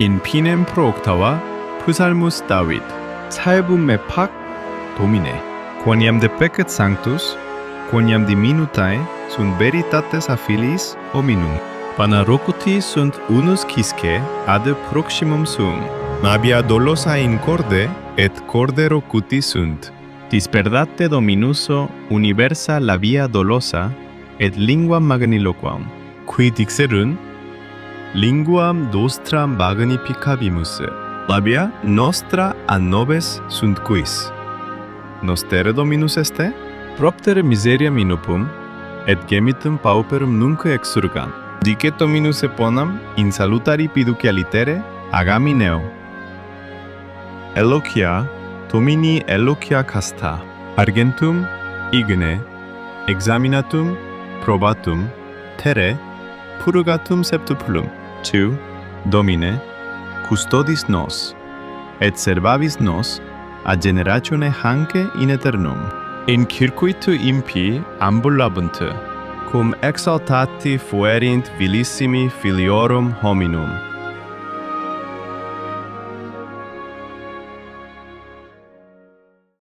in finem ഃprok.와 Psalmus David, Salvum Domine, quoniam defecit sanctus, quoniam diminutae sunt veritates a filiis hominum. ̆wa.na loഃku.ti sunt uʻnus.kʷis.kʷe ad proximum suum. ла.bi.a doʻlo.sa in corde et corde loഃku.ti sunt. Disperdat Dominus universa ла.bi.a doʻlo.sa et linguam magniloquam. Qui dixerunt linguam nostram magnificabimus. ла.bi.a nostra a nobis sunt quis. Nostere Dominus este? Propter miseriam inopum et gemitum pauperum nunque exurgam. Dicet Dominus bonam in salutari fiducialitere agami neo. Eloquia Domini eloquia casta. Argentum igne examinatum probatum terre purgatum septuplum. Tu, Domine, custodis nos et servabis nos a generatione hanque in aeternum. In circuitu impi ambulabunt, cum exaltati fuerint vilissimi filiorum hominum.